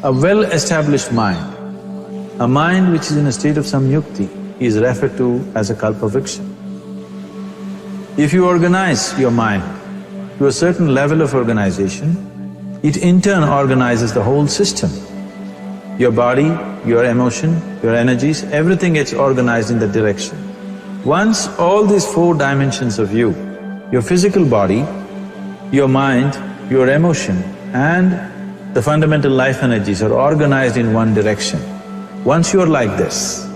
A well-established mind, a mind which is in a state of samyukti, is referred to as a kalpavriksha. If you organize your mind to a certain level of organization, it in turn organizes the whole system. Your body, your emotion, your energies, everything gets organized in that direction. Once all these four dimensions of you, your physical body, your mind, your emotion and the fundamental life energies are organized in one direction, once you are like this,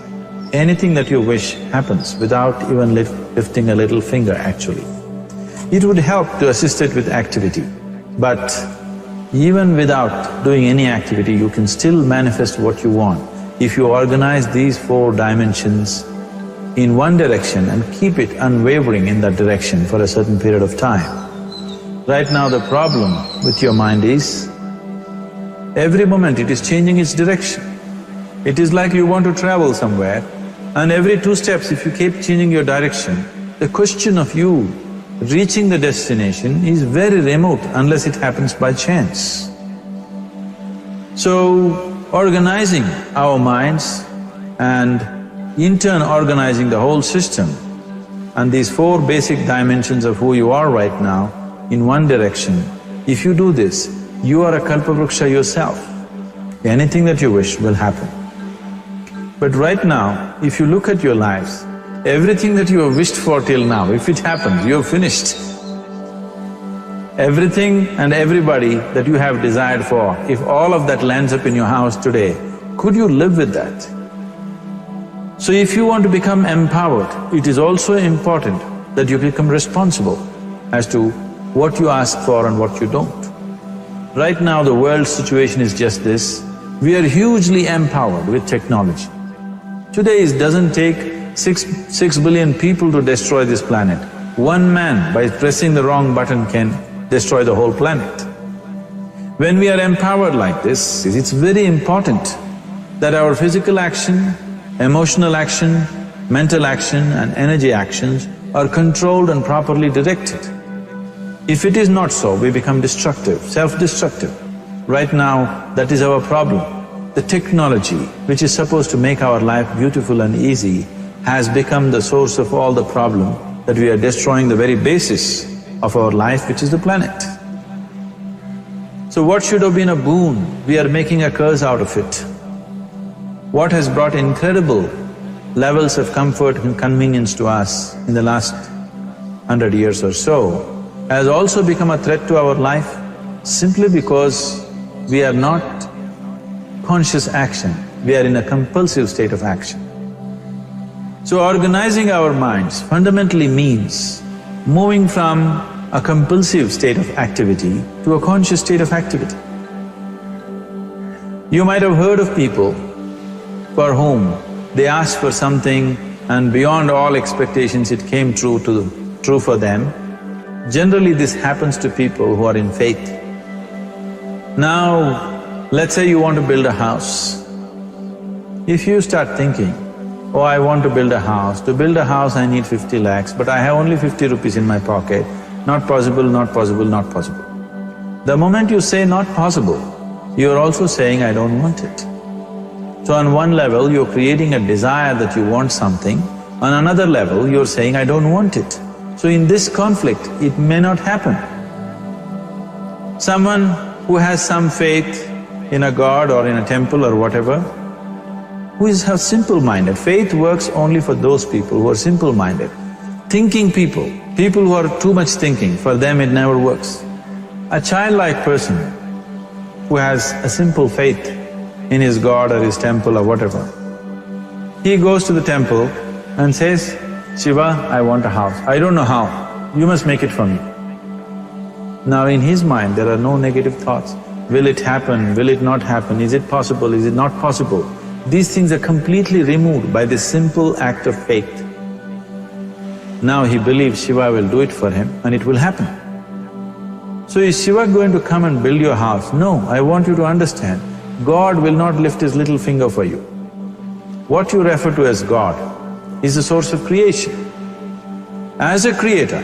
anything that you wish happens without even lifting a little finger actually. It would help to assist it with activity, but even without doing any activity, you can still manifest what you want if you organize these four dimensions in one direction and keep it unwavering in that direction for a certain period of time. Right now the problem with your mind is, every moment it is changing its direction. It is like you want to travel somewhere and every 2 steps if you keep changing your direction, the question of you reaching the destination is very remote unless it happens by chance. So, organizing our minds and in turn organizing the whole system and these 4 basic dimensions of who you are right now in one direction, if you do this, you are a kalpavriksha yourself. Anything that you wish will happen. But right now, if you look at your lives, everything that you have wished for till now, if it happens, you have finished. Everything and everybody that you have desired for, if all of that lands up in your house today, could you live with that? So if you want to become empowered, it is also important that you become responsible as to what you ask for and what you don't. Right now the world's situation is just this, we are hugely empowered with technology. Today it doesn't take 6 billion people to destroy this planet. One man by pressing the wrong button can destroy the whole planet. When we are empowered like this, it's very important that our physical action, emotional action, mental action and energy actions are controlled and properly directed. If it is not so, we become destructive, self-destructive. Right now, that is our problem. The technology, which is supposed to make our life beautiful and easy, has become the source of all the problem that we are destroying the very basis of our life, which is the planet. So what should have been a boon, we are making a curse out of it. What has brought incredible levels of comfort and convenience to us in the last 100 years or so has also become a threat to our life simply because we are not conscious action, we are in a compulsive state of action. So organizing our minds fundamentally means moving from a compulsive state of activity to a conscious state of activity. You might have heard of people for whom they asked for something and beyond all expectations it came true for them. Generally this happens to people who are in faith. Now, let's say you want to build a house. If you start thinking, oh, I want to build a house. To build a house I need 50 lakhs, but I have only 50 rupees in my pocket. Not possible, not possible, not possible. The moment you say not possible, you are also saying I don't want it. So on one level you're creating a desire that you want something, on another level you're saying I don't want it. So in this conflict, it may not happen. Someone who has some faith in a god or in a temple or whatever, who is simple-minded. Faith works only for those people who are simple-minded. Thinking people who are too much thinking, for them it never works. A childlike person who has a simple faith in his god or his temple or whatever, he goes to the temple and says, Shiva, I want a house. I don't know how, you must make it for me. Now in his mind there are no negative thoughts. Will it happen? Will it not happen? Is it possible? Is it not possible? These things are completely removed by this simple act of faith. Now he believes Shiva will do it for him and it will happen. So is Shiva going to come and build your house? No, I want you to understand, God will not lift his little finger for you. What you refer to as God is the source of creation. As a creator,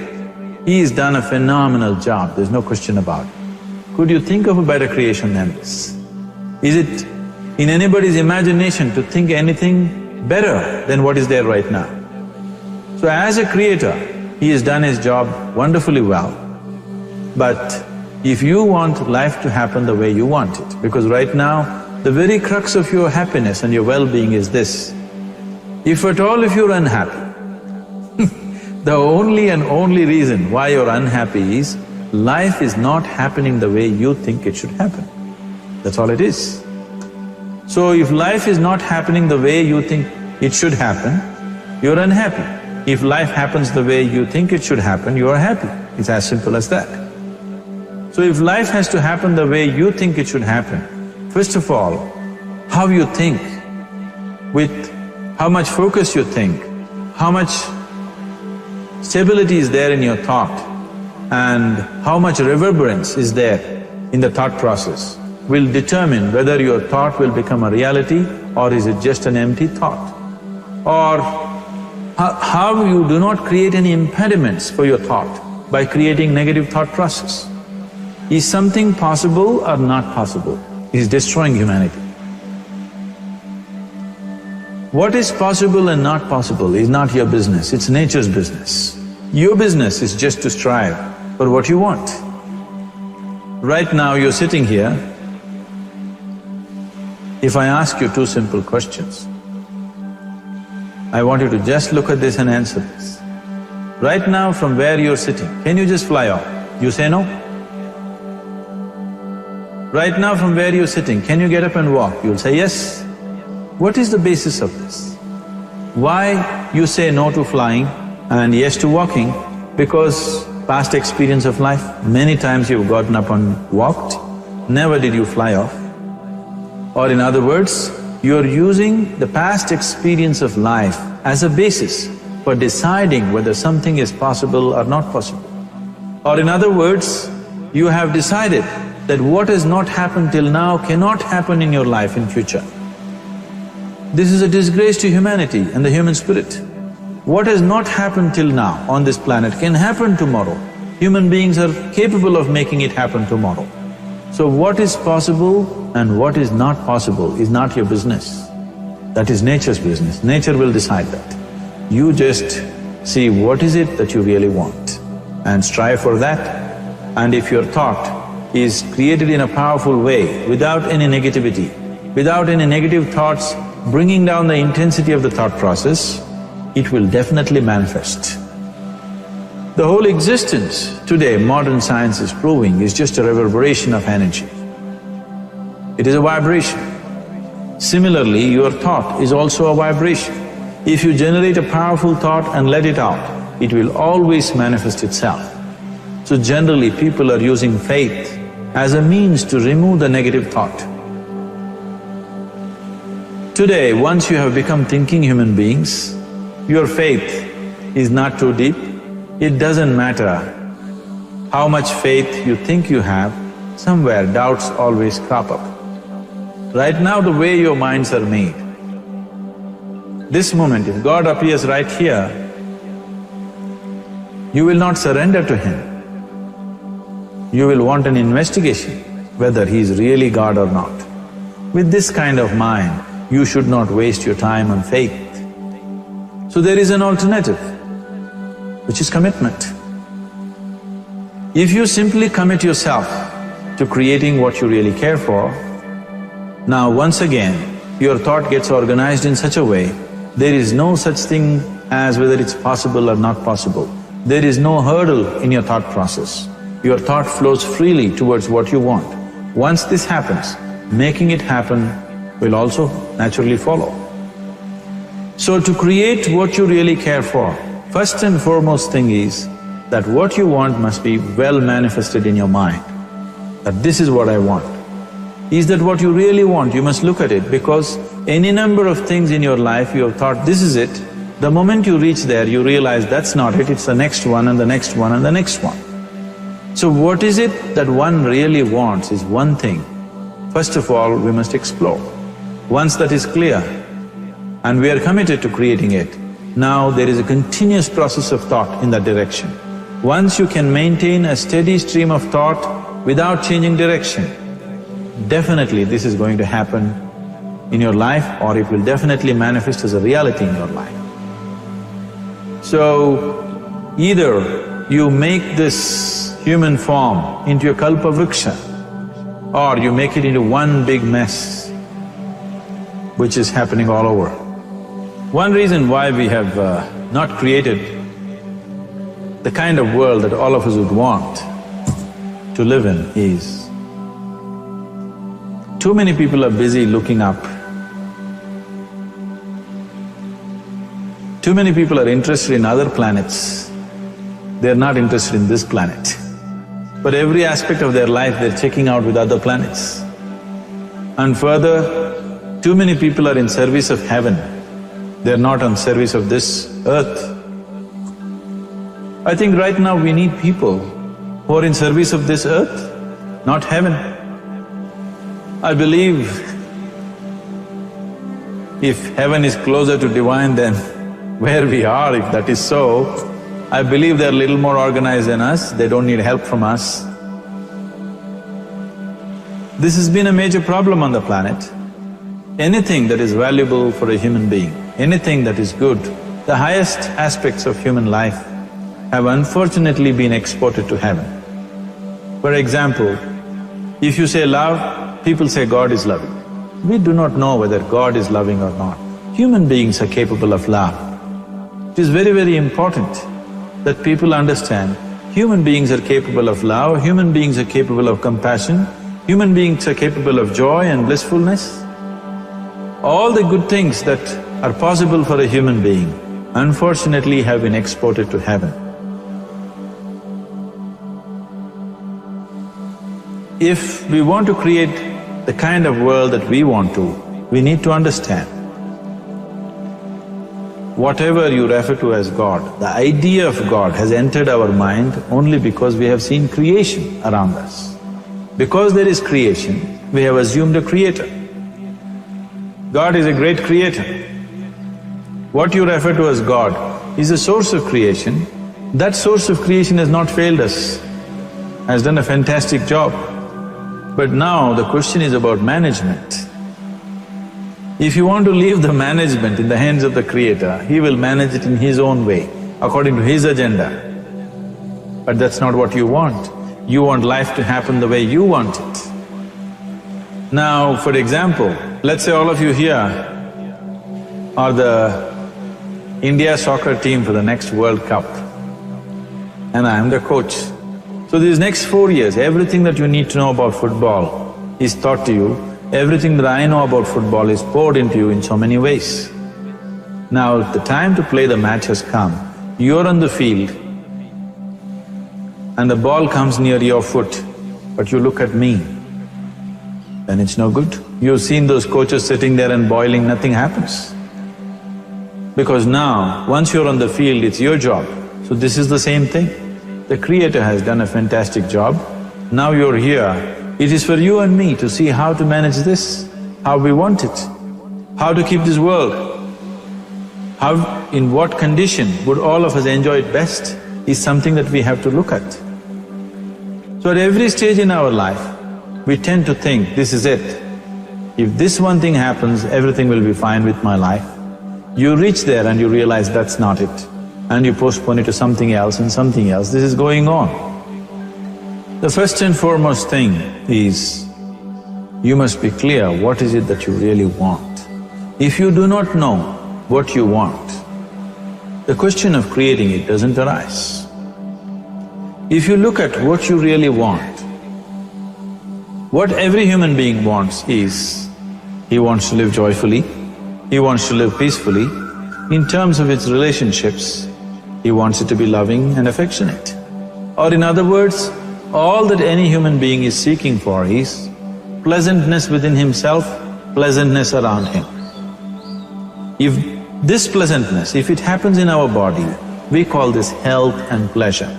he has done a phenomenal job, there's no question about it. Could you think of a better creation than this? Is it in anybody's imagination to think anything better than what is there right now? So as a creator, he has done his job wonderfully well. But if you want life to happen the way you want it, because right now, the very crux of your happiness and your well-being is this: if at all if you're unhappy, the only and only reason why you're unhappy is life is not happening the way you think it should happen. That's all it is. So if life is not happening the way you think it should happen, you're unhappy. If life happens the way you think it should happen, you are happy. It's as simple as that. So if life has to happen the way you think it should happen, first of all, how you think, with how much focus you think, how much stability is there in your thought, and how much reverberance is there in the thought process will determine whether your thought will become a reality or is it just an empty thought. Or how you do not create any impediments for your thought by creating negative thought process. Is something possible or not possible? Is destroying humanity. What is possible and not possible is not your business, it's nature's business. Your business is just to strive for what you want. Right now you're sitting here, if I ask you two simple questions, I want you to just look at this and answer this. Right now from where you're sitting, can you just fly off? You say no? Right now from where you're sitting, can you get up and walk? You'll say yes. What is the basis of this? Why you say no to flying and yes to walking? Because past experience of life, many times you've gotten up and walked, never did you fly off. Or in other words, you're using the past experience of life as a basis for deciding whether something is possible or not possible. Or in other words, you have decided that what has not happened till now cannot happen in your life in future. This is a disgrace to humanity and the human spirit. What has not happened till now on this planet can happen tomorrow. Human beings are capable of making it happen tomorrow. So what is possible and what is not possible is not your business. That is nature's business. Nature will decide that. You just see what is it that you really want and strive for that. And if your thought is created in a powerful way, without any negativity, without any negative thoughts bringing down the intensity of the thought process, it will definitely manifest. The whole existence today, modern science is proving, is just a reverberation of energy. It is a vibration. Similarly, your thought is also a vibration. If you generate a powerful thought and let it out, it will always manifest itself. So generally, people are using faith as a means to remove the negative thought. Today, once you have become thinking human beings, your faith is not too deep. It doesn't matter how much faith you think you have, somewhere doubts always crop up. Right now, the way your minds are made, this moment, if God appears right here, you will not surrender to Him. You will want an investigation whether He is really God or not. With this kind of mind, you should not waste your time on faith. So there is an alternative, which is commitment. If you simply commit yourself to creating what you really care for, now once again, your thought gets organized in such a way, there is no such thing as whether it's possible or not possible. There is no hurdle in your thought process. Your thought flows freely towards what you want. Once this happens, making it happen will also naturally follow. So to create what you really care for, first and foremost thing is that what you want must be well manifested in your mind, that this is what I want. Is that what you really want? You must look at it, because any number of things in your life you have thought, this is it. The moment you reach there, you realize that's not it, it's the next one and the next one and the next one. So what is it that one really wants is one thing. First of all, we must explore. Once that is clear and we are committed to creating it, now there is a continuous process of thought in that direction. Once you can maintain a steady stream of thought without changing direction, definitely this is going to happen in your life, or it will definitely manifest as a reality in your life. So, either you make this human form into a kalpavriksha, or you make it into one big mess, which is happening all over. One reason why we have not created the kind of world that all of us would want to live in is, too many people are busy looking up. Too many people are interested in other planets, they're not interested in this planet. But every aspect of their life they're checking out with other planets. And further, too many people are in service of heaven, they're not on service of this earth. I think right now we need people who are in service of this earth, not heaven. I believe if heaven is closer to divine than where we are, if that is so, I believe they're a little more organized than us, they don't need help from us. This has been a major problem on the planet. Anything that is valuable for a human being, anything that is good, the highest aspects of human life have unfortunately been exported to heaven. For example, if you say love, people say God is loving. We do not know whether God is loving or not. Human beings are capable of love. It is very, very important that people understand human beings are capable of love, human beings are capable of compassion, human beings are capable of joy and blissfulness. All the good things that are possible for a human being, unfortunately have been exported to heaven. If we want to create the kind of world that we want to, we need to understand whatever you refer to as God, the idea of God has entered our mind only because we have seen creation around us. Because there is creation, we have assumed a creator. God is a great creator. What you refer to as God is a source of creation. That source of creation has not failed us, has done a fantastic job. But now the question is about management. If you want to leave the management in the hands of the Creator, He will manage it in His own way, according to His agenda. But that's not what you want. You want life to happen the way you want it. Now, for example, let's say all of you here are the India soccer team for the next World Cup, and I am the coach. So these next 4 years, everything that you need to know about football is taught to you. Everything that I know about football is poured into you in so many ways. Now, the time to play the match has come. You're on the field and the ball comes near your foot, but you look at me, then it's no good. You've seen those coaches sitting there and boiling, nothing happens. Because now, once you're on the field, it's your job. So this is the same thing. The Creator has done a fantastic job. Now you're here. It is for you and me to see how to manage this, how we want it, how to keep this world, how, in what condition would all of us enjoy it best is something that we have to look at. So at every stage in our life, we tend to think, this is it. If this one thing happens, everything will be fine with my life. You reach there and you realize that's not it, and you postpone it to something else and something else. This is going on. The first and foremost thing is, you must be clear what is it that you really want. If you do not know what you want, the question of creating it doesn't arise. If you look at what you really want, what every human being wants is, he wants to live joyfully, he wants to live peacefully. In terms of its relationships, he wants it to be loving and affectionate. Or in other words, all that any human being is seeking for is pleasantness within himself, pleasantness around him. If this pleasantness, if it happens in our body, we call this health and pleasure.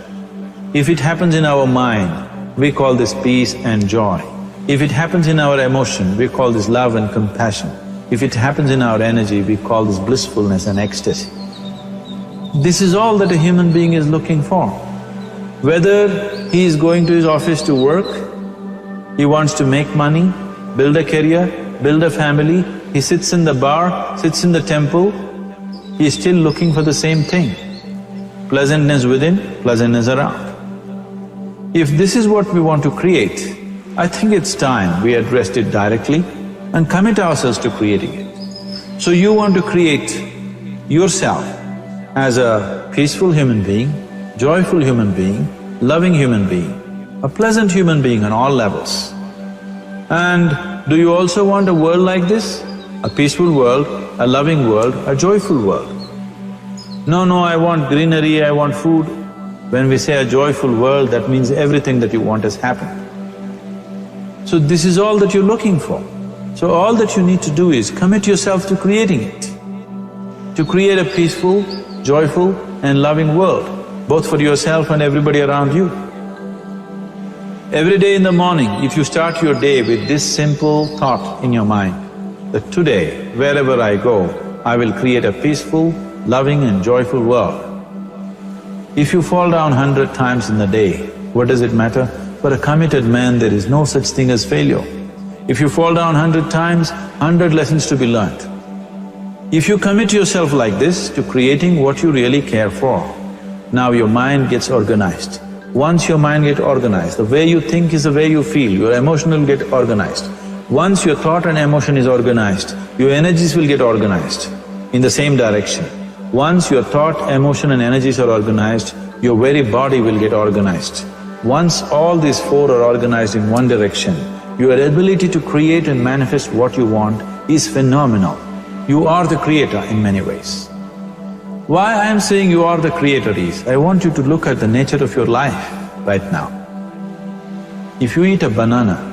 If it happens in our mind, we call this peace and joy. If it happens in our emotion, we call this love and compassion. If it happens in our energy, we call this blissfulness and ecstasy. This is all that a human being is looking for. Whether he is going to his office to work, he wants to make money, build a career, build a family, he sits in the bar, sits in the temple, he is still looking for the same thing. Pleasantness within, pleasantness around. If this is what we want to create, I think it's time we addressed it directly and commit ourselves to creating it. So you want to create yourself as a peaceful human being, joyful human being, loving human being, a pleasant human being on all levels. And do you also want a world like this? A peaceful world, a loving world, a joyful world? No, I want greenery, I want food. When we say a joyful world, that means everything that you want has happened. So this is all that you're looking for. So all that you need to do is commit yourself to creating it, to create a peaceful, joyful and loving world, both for yourself and everybody around you. Every day in the morning, if you start your day with this simple thought in your mind, that today, wherever I go, I will create a peaceful, loving and joyful world. If you fall down 100 times in the day, what does it matter? For a committed man, there is no such thing as failure. If you fall down 100 times, 100 lessons to be learnt. If you commit yourself like this to creating what you really care for, now your mind gets organized. Once your mind gets organized, the way you think is the way you feel, your emotion will get organized. Once your thought and emotion is organized, your energies will get organized in the same direction. Once your thought, emotion and energies are organized, your very body will get organized. Once all these four are organized in one direction, your ability to create and manifest what you want is phenomenal. You are the creator in many ways. Why I am saying you are the creator is, I want you to look at the nature of your life right now. If you eat a banana,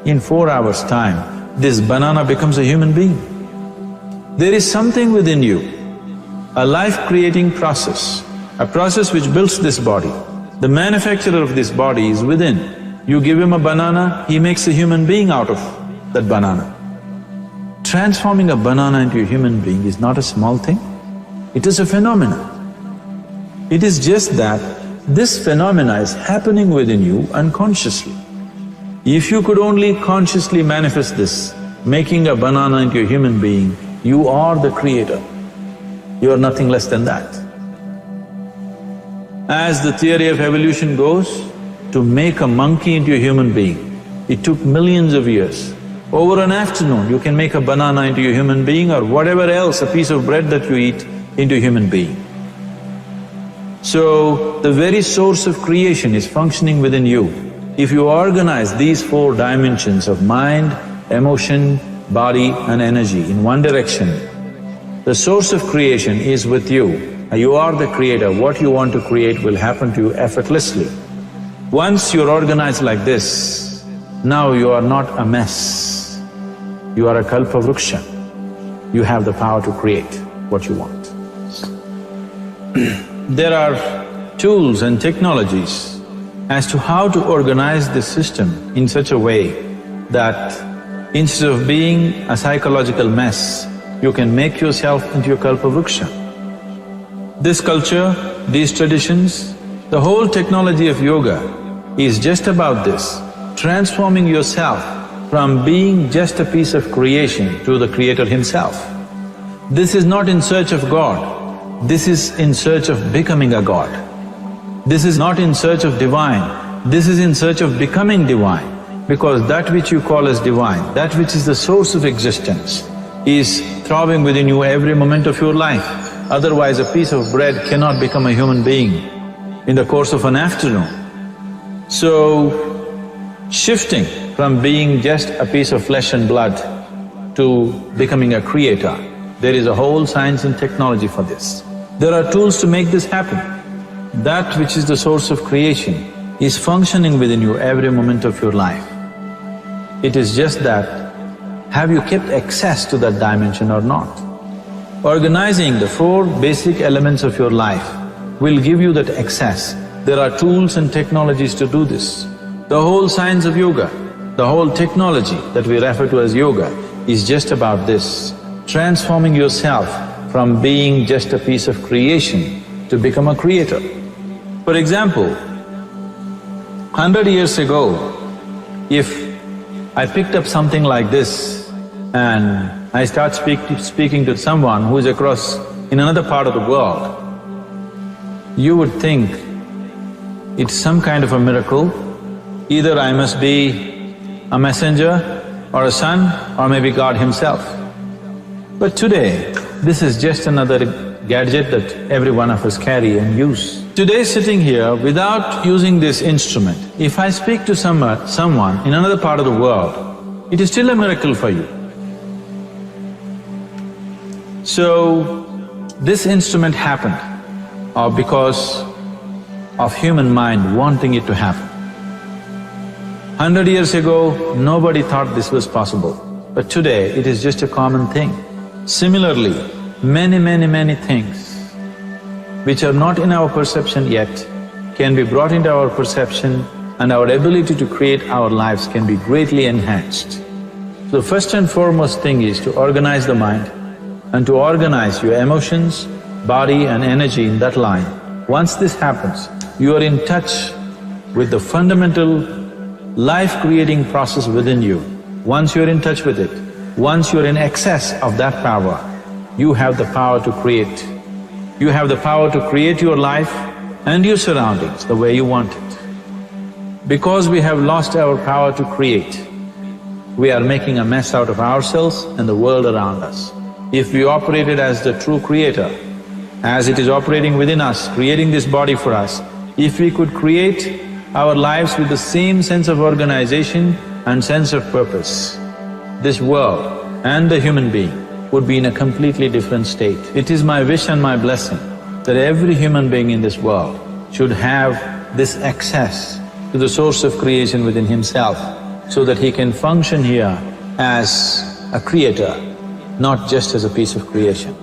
in 4 hours' time, this banana becomes a human being. There is something within you, a life-creating process, a process which builds this body. The manufacturer of this body is within. You give him a banana, he makes a human being out of that banana. Transforming a banana into a human being is not a small thing. It is a phenomenon. It is just that this phenomena is happening within you unconsciously. If you could only consciously manifest this, making a banana into a human being, you are the creator. You are nothing less than that. As the theory of evolution goes, to make a monkey into a human being, it took millions of years. Over an afternoon, you can make a banana into a human being or whatever else, a piece of bread that you eat, into a human being. So, the very source of creation is functioning within you. If you organize these four dimensions of mind, emotion, body and energy in one direction, the source of creation is with you. You are the creator, what you want to create will happen to you effortlessly. Once you're organized like this, now you are not a mess, you are a kalpa vruksha. You have the power to create what you want. There are tools and technologies as to how to organize this system in such a way that instead of being a psychological mess, you can make yourself into a kalpa vruksha. This culture, these traditions, the whole technology of yoga is just about this, transforming yourself from being just a piece of creation to the creator himself. This is not in search of God, this is in search of becoming a God. This is not in search of divine, this is in search of becoming divine. Because that which you call as divine, that which is the source of existence, is throbbing within you every moment of your life. Otherwise, a piece of bread cannot become a human being in the course of an afternoon. So, shifting from being just a piece of flesh and blood to becoming a creator, there is a whole science and technology for this. There are tools to make this happen. That which is the source of creation is functioning within you every moment of your life. It is just that, have you kept access to that dimension or not? Organizing the four basic elements of your life will give you that access. There are tools and technologies to do this. The whole science of yoga, the whole technology that we refer to as yoga is just about this, transforming yourself from being just a piece of creation to become a creator. For example, 100 years ago, if I picked up something like this and I start speaking to someone who is across in another part of the world, you would think it's some kind of a miracle. Either I must be a messenger or a son or maybe God himself. But today, this is just another gadget that every one of us carry and use. Today sitting here, without using this instrument, if I speak to someone in another part of the world, it is still a miracle for you. So, this instrument happened because of human mind wanting it to happen. 100 years ago, nobody thought this was possible, but today it is just a common thing. Similarly, many things which are not in our perception yet can be brought into our perception and our ability to create our lives can be greatly enhanced. So first and foremost thing is to organize the mind and to organize your emotions, body and energy in that line. Once this happens, you are in touch with the fundamental life-creating process within you. Once you're in touch with it, once you're in excess of that power, you have the power to create. You have the power to create your life and your surroundings the way you want it. Because we have lost our power to create, we are making a mess out of ourselves and the world around us. If we operated as the true creator, as it is operating within us, creating this body for us, if we could create our lives with the same sense of organization and sense of purpose, this world and the human being would be in a completely different state. It is my wish and my blessing that every human being in this world should have this access to the source of creation within himself so that he can function here as a creator, not just as a piece of creation.